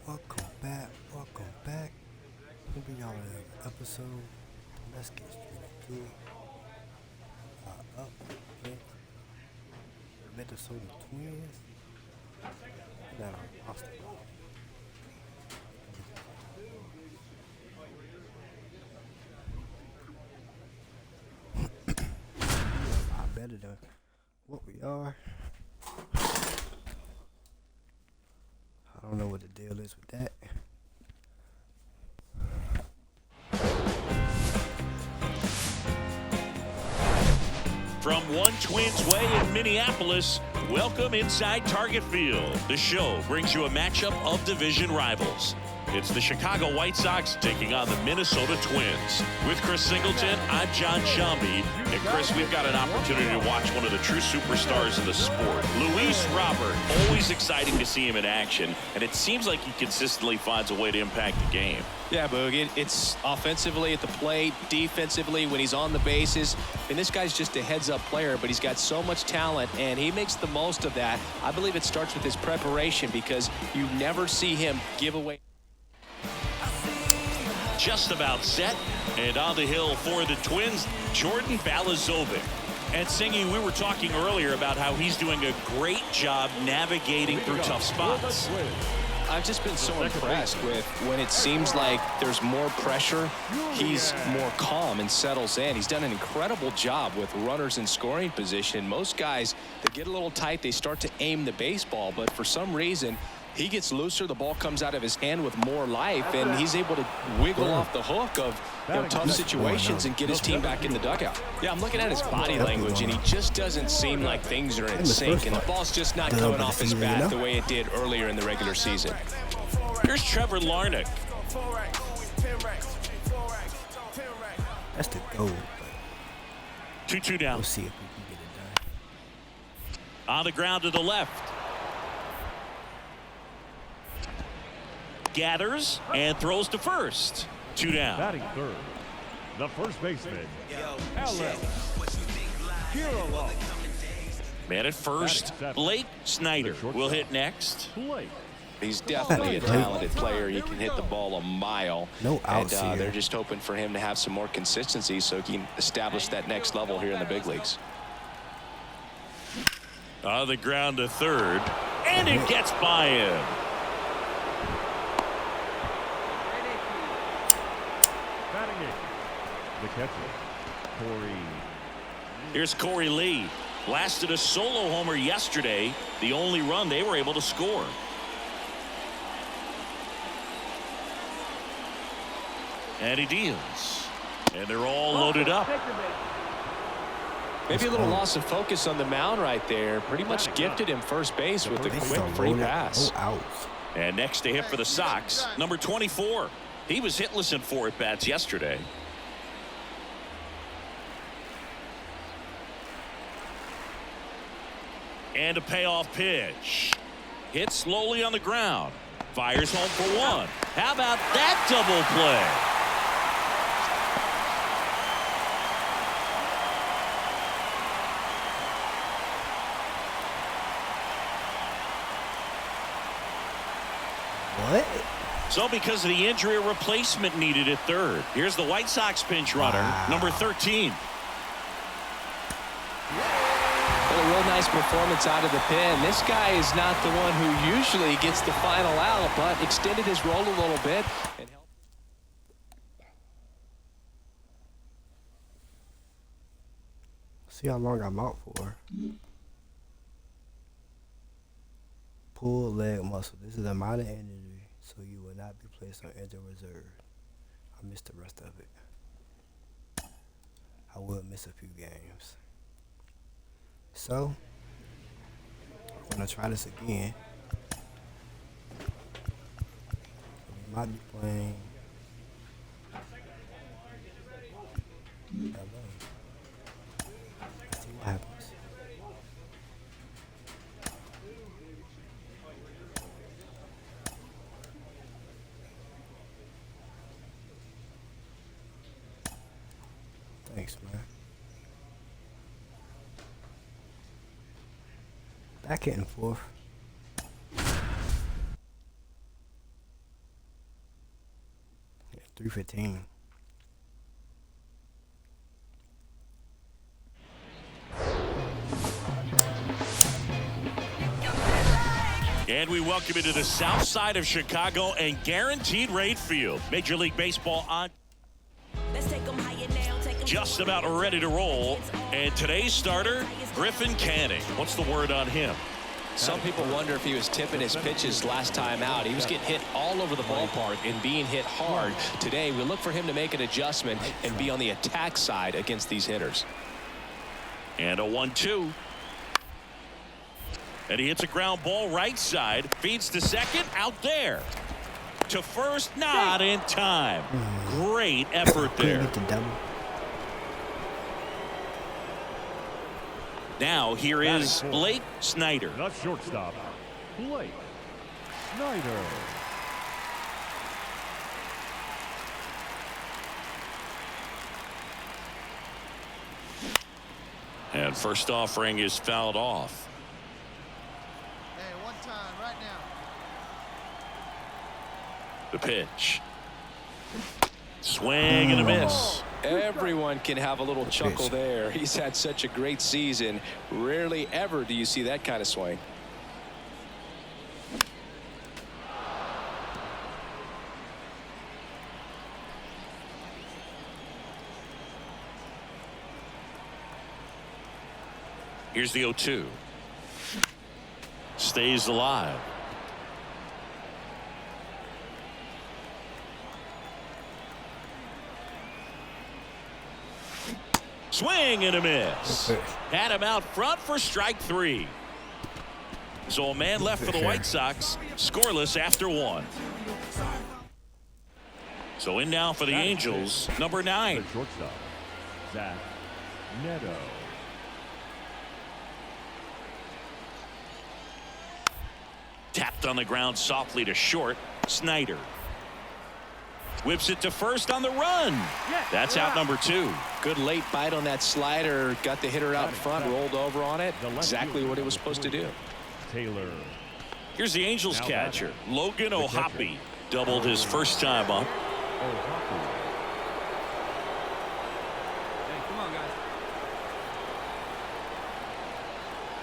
Welcome back. Welcome back. We'll be on another episode. Let's get straight into it. Up against Minnesota Twins. Now, Austin. A lot better than what we are. I don't know what the deal is with that. From One Twins Way in Minneapolis, welcome inside Target Field. The show brings you a matchup of division rivals. It's the Chicago White Sox taking on the Minnesota Twins. With Chris Singleton, I'm John Shambi. And Chris, we've got an opportunity to watch one of the true superstars of the sport. Luis Robert, always exciting to see him in action. And it seems like he consistently finds a way to impact the game. Yeah, Boog, it's offensively at the plate, defensively when he's on the bases. And this guy's just a heads-up player, but he's got so much talent, and he makes the most of that. I believe it starts with his preparation because you never see him give away. Just about set, and on the hill for the Twins, Jordan Balazovic. And Singy, we were talking earlier about how he's doing a great job navigating through tough spots. I've just been so impressed with when it seems like there's more pressure, he's more calm and settles in. He's done an incredible job with runners in scoring position. Most guys, they get a little tight, they start to aim the baseball, but for some reason, he gets looser, the ball comes out of his hand with more life, and he's able to wiggle off the hook of tough situations and get his team back in the dugout. Yeah, I'm looking at his body language, and he just doesn't seem like things are in sync, and the ball's just not coming off his bat the way it did earlier in the regular season. Here's Trevor Larnach. That's the goal. 2-2 down. We'll see if we can get it done. On the ground to the left. Gathers and throws to first. 2 down. Batting third, the first baseman, Alex Kirilloff. Man at first, Blake Snider will hit next. He's definitely a talented player. He can hit the ball a mile. No outs and here. They're just hoping for him to have some more consistency so he can establish that next level here in the big leagues. On the ground to third, and it gets by him. The catcher, Corey. Here's Corey Lee. Blasted a solo homer yesterday, the only run they were able to score. And he deals. And they're all loaded up. Maybe a little loss of focus on the mound right there. Pretty much gifted him first base with a quick free pass. And next to hit for the Sox, number 24. He was hitless in 4 at-bats yesterday. And a payoff pitch. Hit slowly on the ground. Fires home for 1. How about that double play? What? So because of the injury, a replacement needed at third. Here's the White Sox pinch runner, number 13. A real nice performance out of the pen. This guy is not the one who usually gets the final out, but extended his role a little bit. See how long I'm out for. Pulled leg muscle. This is a minor injury, so you will not be placed on injured reserve. I missed the rest of it. I will miss a few games. So, I'm going to try this again. We might be playing LA. Let's see what happens. Thanks, man. Back and forth. 315. And we welcome you to the south side of Chicago and Guaranteed Rate Field. Major League Baseball on. Just about ready to roll. And today's starter, Griffin Canning. What's the word on him? Some people wonder if he was tipping his pitches last time out. He was getting hit all over the ballpark and being hit hard. Today, we look for him to make an adjustment and be on the attack side against these hitters. And a 1-2. And he hits a ground ball right side. Feeds to second. Out there. To first. Not in time. Great effort there. Now here is Blake Snider. The shortstop, Blake Snider. And first offering is fouled off. Hey, one time right now. The pitch. Swing and a miss. Everyone can have a little chuckle there. He's had such a great season. Rarely ever do you see that kind of swing. Here's the 0-2. Stays alive. Swing and a miss. Had him out front for strike 3. So a man left for the White Sox, scoreless after 1. So in now for the Angels, number 9. The shortstop, Zach Neto. Tapped on the ground softly to short. Snider whips it to first on the run. That's out number 2. Good late bite on that slider. Got the hitter out in front, rolled over on it. Exactly what it was supposed to do. Taylor. Here's the Angels catcher, Logan O'Hoppe. Doubled his first time up. O'Hoppe. Hey, come on, guys.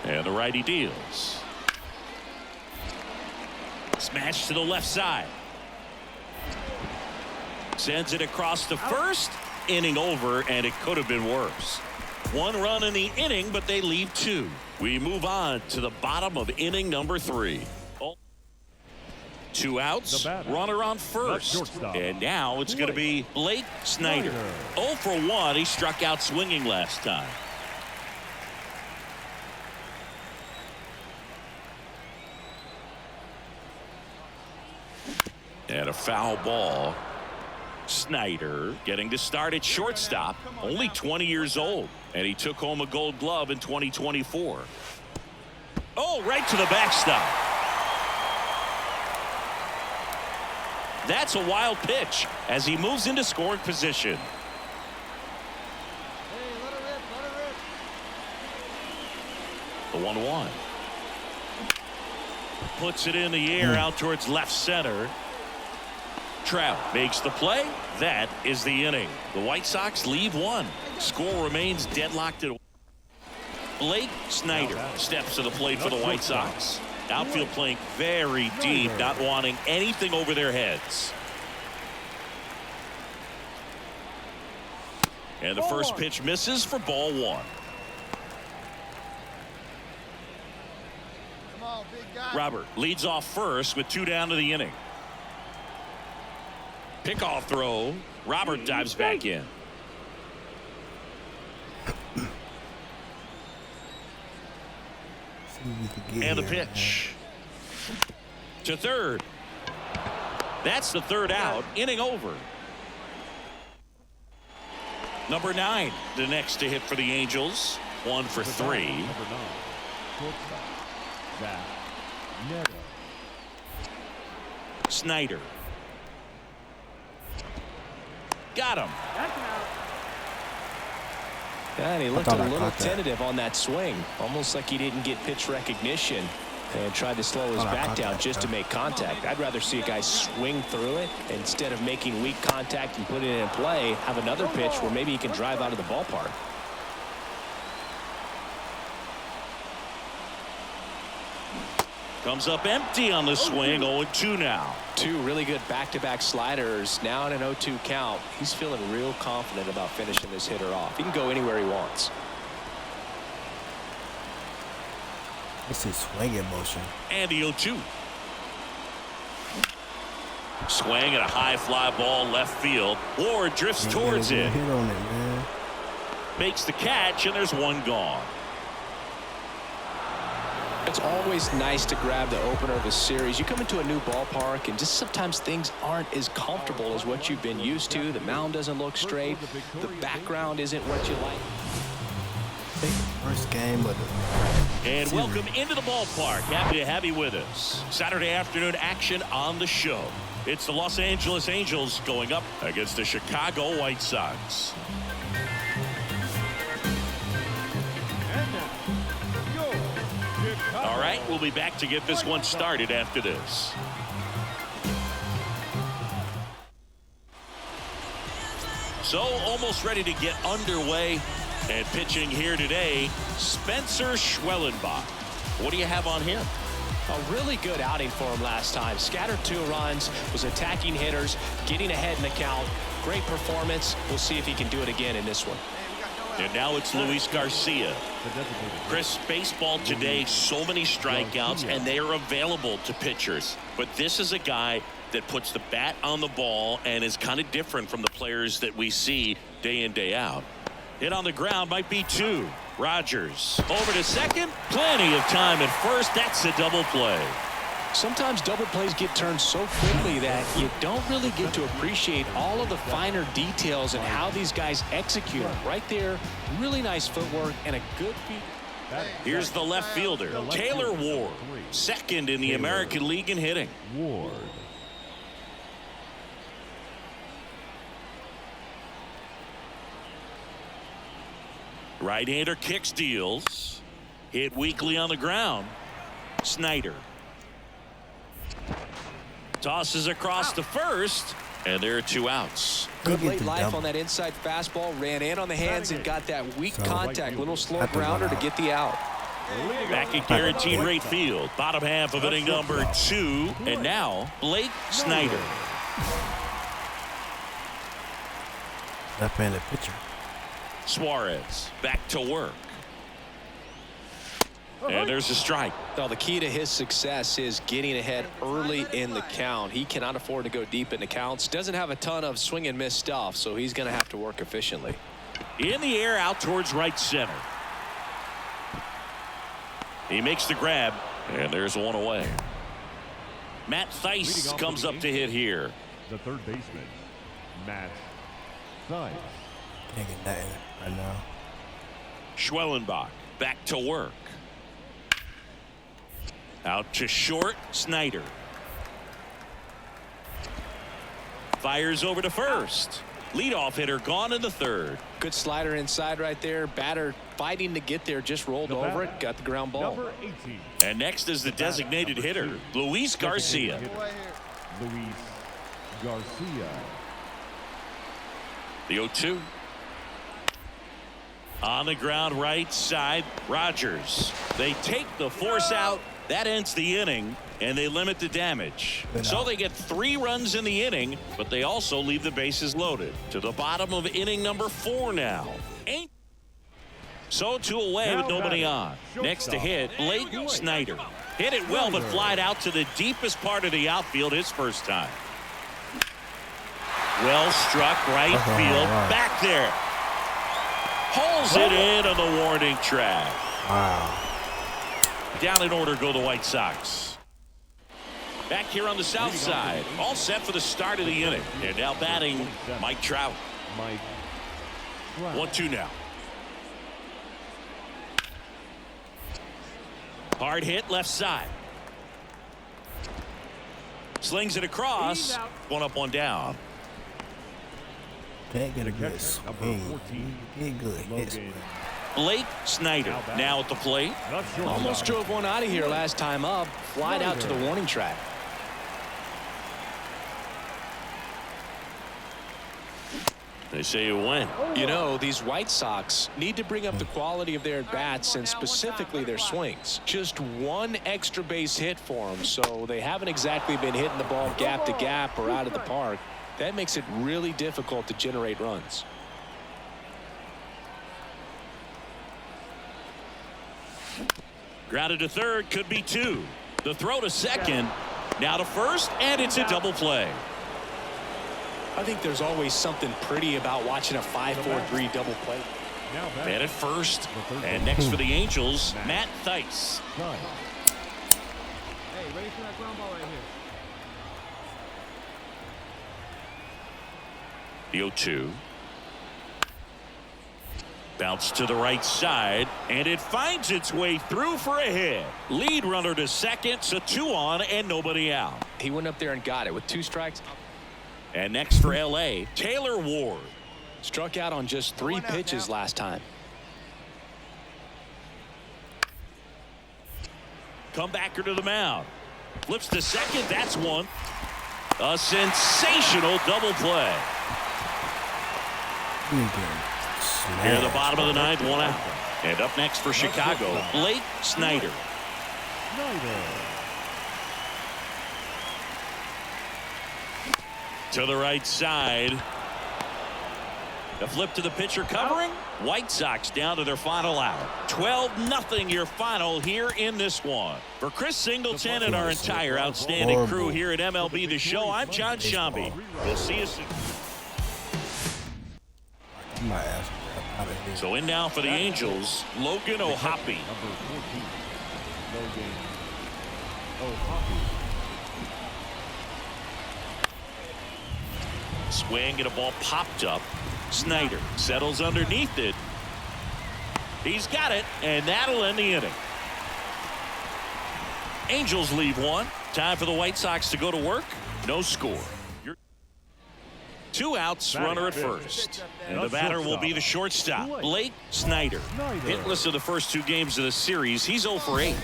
And the righty deals. Smash to the left side. Sends it across to first. Inning over, and it could have been worse. 1 run in the inning, but they leave 2. We move on to the bottom of inning number 3. 2 outs, runner on first. And now it's going to be Blake Snider. 0 for 1. He struck out swinging last time. And a foul ball. Snider getting to start at shortstop, only 20 years old, and he took home a Gold Glove in 2024. Oh, right to the backstop. That's a wild pitch as he moves into scoring position. Hey, let her rip, let her rip. The 1-1. Puts it in the air out towards left center. Trout makes the play. That is the inning. The White Sox leave 1. Score remains deadlocked at. Blake Snider steps to the plate for the White Sox. Outfield playing very deep, not wanting anything over their heads. And the first pitch misses for ball 1. Come on, big guy. Robert leads off first with 2 down to the inning. Pickoff throw. Robert dives back in. And the pitch to third. That's the 3rd out. Inning over. Number 9, the next to hit for the Angels. 1 for 3. Number 9, shortstop, Zach Neto. Snider. Got him. Yeah, and he looked a little tentative on that swing, almost like he didn't get pitch recognition. and tried to slow his bat down just to make contact. I'd rather see a guy swing through it instead of making weak contact and putting it in play, have another pitch where maybe he can drive out of the ballpark. Comes up empty on the swing. 0-2 now. Two really good back-to-back sliders. Now in an 0-2 count. He's feeling real confident about finishing this hitter off. He can go anywhere he wants. This is swinging motion. And the 0-2. Swing at a high fly ball left field. Ward drifts towards it. Hit on it, man. Makes the catch, and there's one gone. It's always nice to grab the opener of a series. You come into a new ballpark, and just sometimes things aren't as comfortable as what you've been used to. The mound doesn't look straight. The background isn't what you like. First game of the And series. welcome into the ballpark. Happy to have you with us. Saturday afternoon action on the show. It's the Los Angeles Angels going up against the Chicago White Sox. All right, we'll be back to get this one started after this. So almost ready to get underway, and pitching here today, Spencer Schwellenbach. What do you have on him? A really good outing for him last time. Scattered 2 runs, was attacking hitters, getting ahead in the count. Great performance. We'll see if he can do it again in this one. And now it's Luis Garcia. Chris, baseball today, so many strikeouts, and they are available to pitchers. But this is a guy that puts the bat on the ball and is kind of different from the players that we see day in, day out. Hit on the ground might be 2. Rogers over to second. Plenty of time at first. That's a double play. Sometimes double plays get turned so quickly that you don't really get to appreciate all of the finer details and how these guys execute them. Right there, really nice footwork and a good feed. Here's the left fielder, Taylor Ward, second in the American League in hitting. Ward. Right-hander kicks, deals. Hit weakly on the ground. Snider tosses across to first, and there are 2 outs. Good late life on that inside fastball. Ran in on the hands and got that weak contact. Little slow grounder to get the out. Back at guaranteed rate field. Bottom half of inning number 2. And now Blake Snider. Left-handed pitcher. Suarez back to work. And there's a strike. Well, the key to his success is getting ahead early in the count. He cannot afford to go deep in the counts. Doesn't have a ton of swing and miss stuff, so he's going to have to work efficiently. In the air out towards right center. He makes the grab, and there's one away. Matt Theis comes up to hit here. The third baseman, Matt Theis. Can't get that in right now. Schwellenbach back to work. Out to short, Snider. Fires over to first. Leadoff hitter gone in the third. Good slider inside right there. Batter fighting to get there, just rolled over it, got the ground ball. Number 18. And next is the designated hitter, Luis Garcia. Luis Garcia. The 0-2. On the ground right side, Rogers. They take the force out. That ends the inning, and they limit the damage. So they get 3 runs in the inning, but they also leave the bases loaded. To the bottom of inning number 4 now. So 2 away with nobody on. Next to hit, Blake Snider. Hit it well, but flied out to the deepest part of the outfield his first time. Well struck right field. Back there. Pulls it in on the warning track. Wow. Down in order go the White Sox. Back here on the south side. All set for the start of the inning. And now batting Mike Trout. 1-2 now. Hard hit left side. Slings it across. 1 up, 1 down. Can't get a good swing. Get good hits. Blake Snider now at the plate. Almost drove one out of here last time up. Flied out to the warning track. They say you win. You know, these White Sox need to bring up the quality of their at-bats and specifically their swings. Just one extra base hit for them, so they haven't exactly been hitting the ball gap to gap or out of the park. That makes it really difficult to generate runs. Grounded to third, could be two. The throw to second, now to first, and it's a double play. I think there's always something pretty about watching a 5-4-3 double play. Man at first, and next for the Angels, Matt Thaiss. Hey, ready for that ground ball right here. The 0-2. Bounce to the right side, and it finds its way through for a hit. Lead runner to second, so 2 on and nobody out. He went up there and got it with 2 strikes. And next for L.A., Taylor Ward. Struck out on just 3 pitches last time. Comebacker to the mound. Flips to second, that's one. A sensational double play. Near the bottom of the 9th, 1 out. And up next for Chicago, Blake Snider. To the right side. The flip to the pitcher covering. White Sox down to their final out. 12-0 your final here in this one. For Chris Singleton and our entire outstanding crew here at MLB The Show, I'm John Shambi. We'll see you soon. So in now for the Angels, Logan O'Hoppe. Swing and a ball popped up. Snider settles underneath it. He's got it, and that'll end the inning. Angels leave 1. Time for the White Sox to go to work. No score. 2 outs, runner at first. And the batter will be the shortstop, Blake Snider. Hitless of the first 2 games of the series. He's 0 for 8.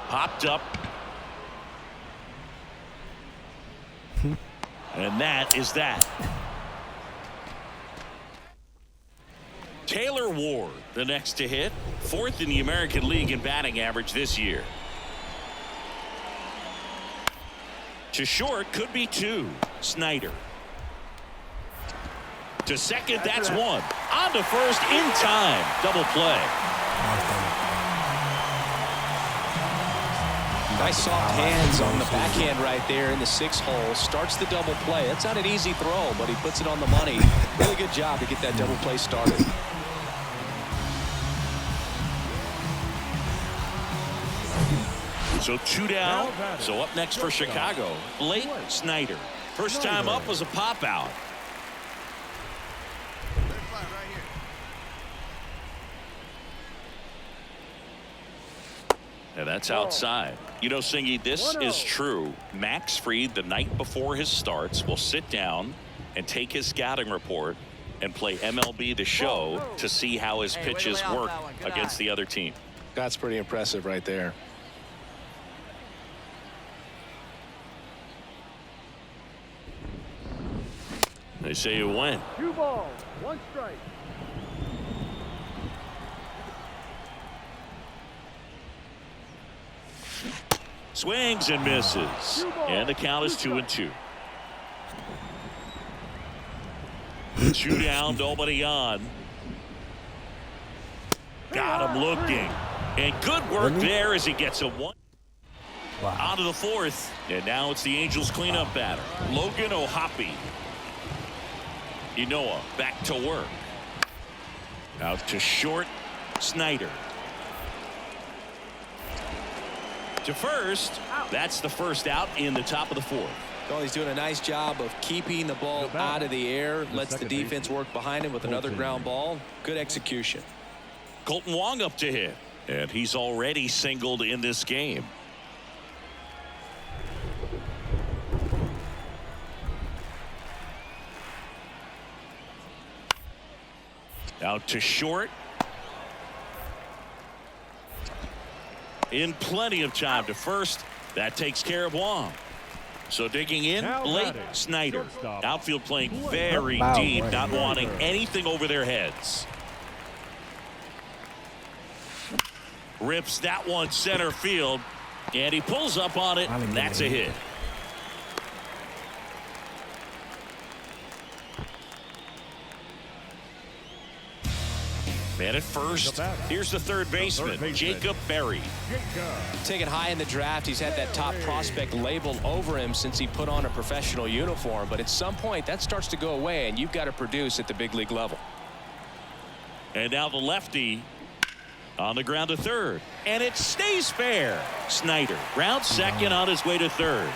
Popped up. And that is that. Taylor Ward, the next to hit. 4th in the American League in batting average this year. To short, could be 2. Snider. To second, that's 1. On to first in time. Double play. Nice soft hands on the backhand right there in the 6th hole. Starts the double play. That's not an easy throw, but he puts it on the money. Really good job to get that double play started. So 2 down. So up next for Chicago, Blake Snider. First time up was a pop out. And that's outside. You know, Singy, this is true. Max Fried, the night before his starts, will sit down and take his scouting report and play MLB The Show to see how his pitches work against the other team. That's pretty impressive right there. They say you win. 2 balls, 1 strike. Swings and misses. And the count is 2-2. 2 down, nobody on. Got him looking. And good work there as he gets a 1. On to the 4th. And now it's the Angels cleanup batter, Logan O'Hoppe. Inoa back to work. Out to short, Snider. To first. That's the first out in the top of the 4th. Well, he's doing a nice job of keeping the ball out of the air. Lets the defense work behind him with another ground ball. Good execution. Colton Wong up to hit. And he's already singled in this game. Out to short. In plenty of time to first. That takes care of Wong. So digging in, Now Blake batting, Snider. shortstop. Outfield playing very Wow, deep, right. not wanting anything over their heads. Rips that one center field, and he pulls up on it, and that's a hit. Man at first, here's the third baseman, Jacob Berry. Taken high in the draft, he's had that top prospect label over him since he put on a professional uniform. But at some point, that starts to go away, and you've got to produce at the big league level. And now the lefty on the ground to third. And it stays fair. Snider rounds second on his way to third.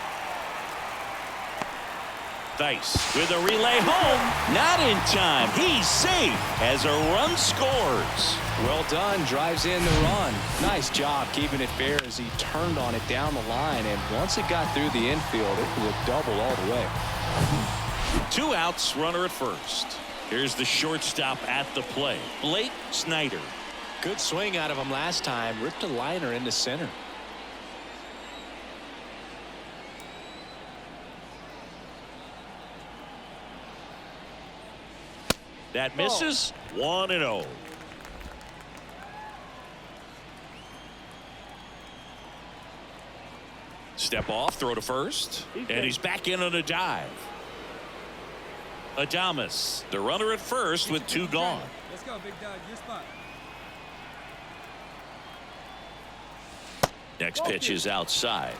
Dice with a relay home. Not in time. He's safe as a run scores. Well done. Drives in the run. Nice job keeping it fair as he turned on it down the line. And once it got through the infield, it was a double all the way. 2 outs, runner at first. Here's the shortstop at the plate, Blake Snider. Good swing out of him last time. Ripped a liner into center. That misses. 1-0. Step off, throw to first, and he's back in on a dive. Adames, the runner at first with 2 gone. Let's go, big dog. Your spot. Next pitch is outside.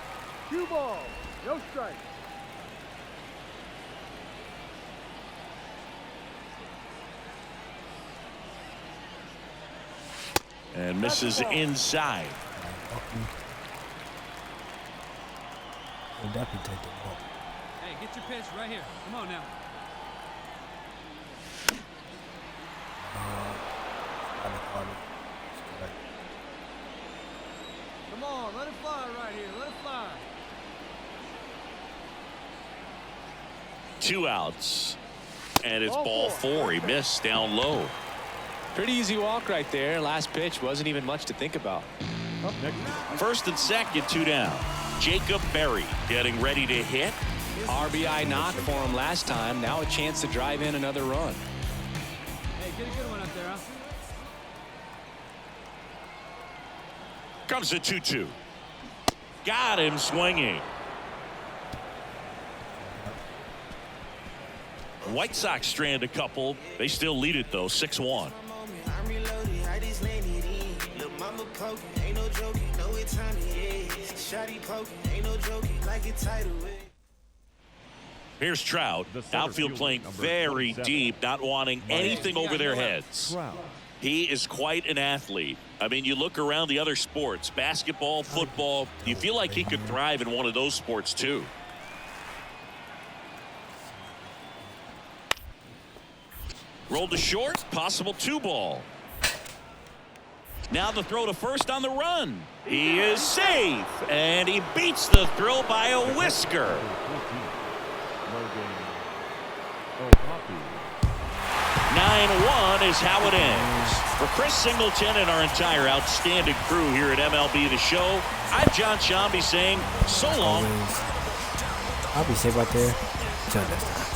2 balls, no strike. And misses inside. We'll definitely take the ball. Hey, get your pitch right here. Come on now. Come on, let it fly right here. Let it fly. 2 outs. And it's ball 4. He missed down low. Pretty easy walk right there. Last pitch wasn't even much to think about. Up next, First and second, 2 down. Jacob Berry getting ready to hit. RBI knock for him last time. Now a chance to drive in another run. Hey, get a good one up there, huh? Comes the 2-2. Got him swinging. White Sox strand a couple. They still lead it, though, 6-1. Here's Trout. Outfield playing very deep, not wanting anything over their heads. He is quite an athlete. I mean, you look around the other sports, basketball, football, you feel like he could thrive in one of those sports, too. Rolled to short, possible 2-ball. Now the throw to first on the run. He is safe, and he beats the throw by a whisker. 9-1 is how it ends. For Chris Singleton and our entire outstanding crew here at MLB The Show, I'm John Shambi saying so long. I'll be safe out there. Till next time.